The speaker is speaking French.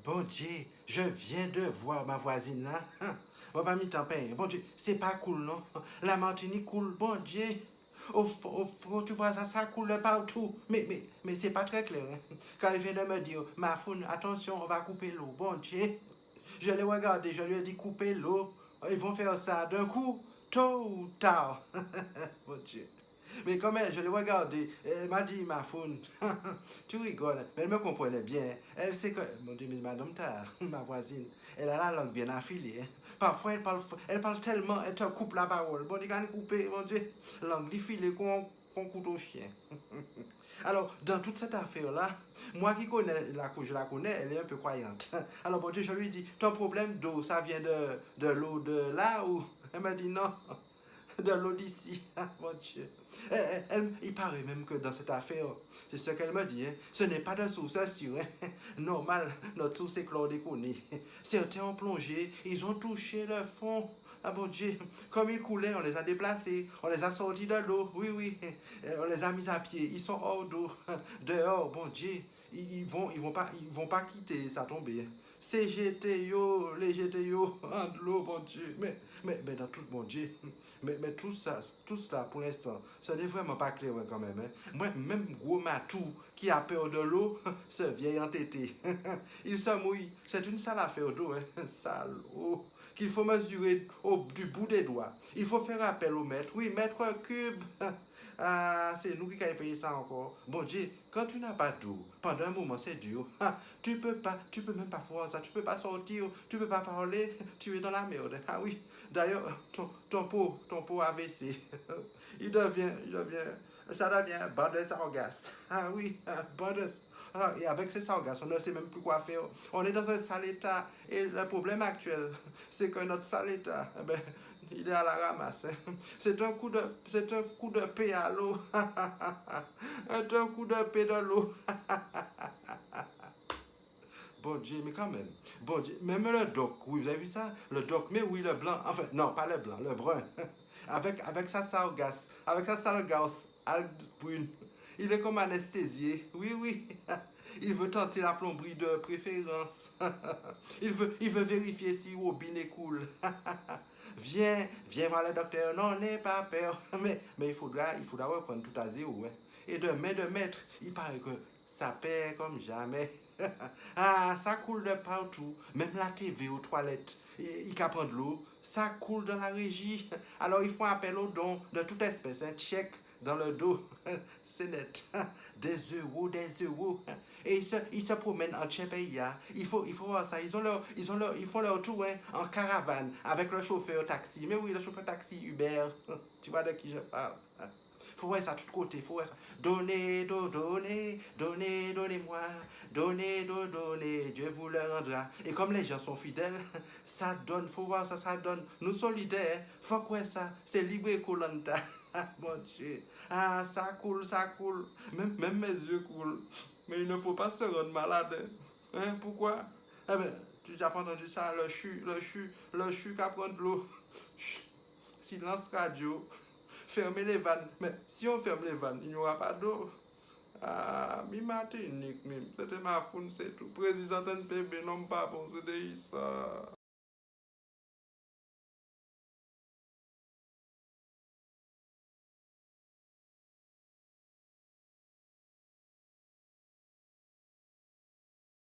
Bon Dieu, je viens de voir ma voisine là. On va pas m'y taper. Bon Dieu, c'est pas cool, non? La Martinique coule, bon Dieu. Au fond, tu vois, ça coule partout. Mais c'est pas très clair. Hein. Quand il vient de me dire, ma foune, attention, on va couper l'eau. Bon Dieu, je l'ai regardé, je lui ai dit couper l'eau. Ils vont faire ça d'un coup, tôt ou tard. Bon Dieu. Mais quand même, je l'ai regardé, elle m'a dit, ma faune, tu rigoles, mais elle me comprenait bien. Elle sait que, mon Dieu, mais madame Tar, ma voisine, elle a la langue bien affilée. Hein. Parfois, elle parle tellement, elle te coupe la parole. Bon, Dieu, quand elle coupe, mon Dieu, langue diffilée qu'on coupe au chien. Alors, dans toute cette affaire-là, moi qui connais je la connais, elle est un peu croyante. Alors, bon Dieu, je lui dis, ton problème d'eau, ça vient de l'eau de là ou... Elle m'a dit non, de l'eau d'ici. Mon Dieu. Il paraît même que dans cette affaire, c'est ce qu'elle me dit, hein, ce n'est pas de source sûre. Hein. Normal, notre source est chlordéconée. Certains ont plongé, ils ont touché le fond. Ah bon Dieu, comme ils coulaient, on les a déplacés, on les a sortis de l'eau, oui, on les a mis à pied, ils sont hors d'eau, dehors, bon Dieu, ils vont pas quitter ça tomber. C'est GTO, les GTO, en de l'eau, bon Dieu, mais dans tout, bon Dieu, mais tout ça, pour l'instant, ce n'est vraiment pas clair quand même. Hein. Moi, même gros matou qui a peur de l'eau, ce vieil entêté, il se mouille, c'est une sale affaire d'eau, hein, sale eau qu'il faut mesurer du bout des doigts. Il faut faire appel au maître. Oui, maître cube. Ah, c'est nous qui avons payé ça encore. Bon Dieu, quand tu n'as pas d'eau, pendant un moment c'est dur. Tu peux même pas voir ça, tu peux pas sortir, tu peux pas parler, tu es dans la merde. Ah oui, d'ailleurs, ton pot AVC, ça devient bas de sargasse. Ah oui, bas de et avec ces sargasses, on ne sait même plus quoi faire. On est dans un sale état. Et le problème actuel, c'est que notre sale état, il est à la ramasse. C'est un coup de paix à l'eau. Un coup de paix de l'eau. Bon Dieu, mais quand même. Bon Dieu, même le doc, oui, vous avez vu ça? Le doc, mais oui, le blanc. Enfin, non, pas le blanc, le brun. Avec sa sargasse, algue brune. Il est comme anesthésié. Oui. Il veut tenter la plomberie de préférence. Il veut vérifier si robinet coule. Viens voir le docteur. Non, n'aie pas peur. Mais il faudra reprendre tout à zéro. Hein. Et de maître, il paraît que ça perd comme jamais. Ah, ça coule de partout. Même la TV aux toilettes, il peut prendre de l'eau. Ça coule dans la régie. Alors, ils font appel aux dons de toute espèce. Un check dans le dos. C'est net. Des euros. Et ils se promènent en Tchèpeïa. Il faut voir ça. Ils font leur tour hein, en caravane avec le chauffeur taxi. Mais oui, le chauffeur taxi Uber. Tu vois de qui je parle. Faut voir ça à tous côtés, faut voir ça. Donnez, donnez-moi. Donnez, Dieu vous le rendra. Et comme les gens sont fidèles, ça donne, faut voir ça, ça donne. Nous solidaires, faut quoi ça, c'est libre et colanta. Mon Dieu. Ah, ça coule. Même mes yeux coulent. Mais il ne faut pas se rendre malade. Hein, pourquoi? Eh ben, tu as pas entendu ça, le chu qui prend de l'eau. Silence radio. Fermez les vannes. Mais si on ferme les vannes, il n'y aura pas d'eau. Ah, mi Martinique, c'était ma foune, c'est tout. Président NPB, non pas bon, c'est de ça.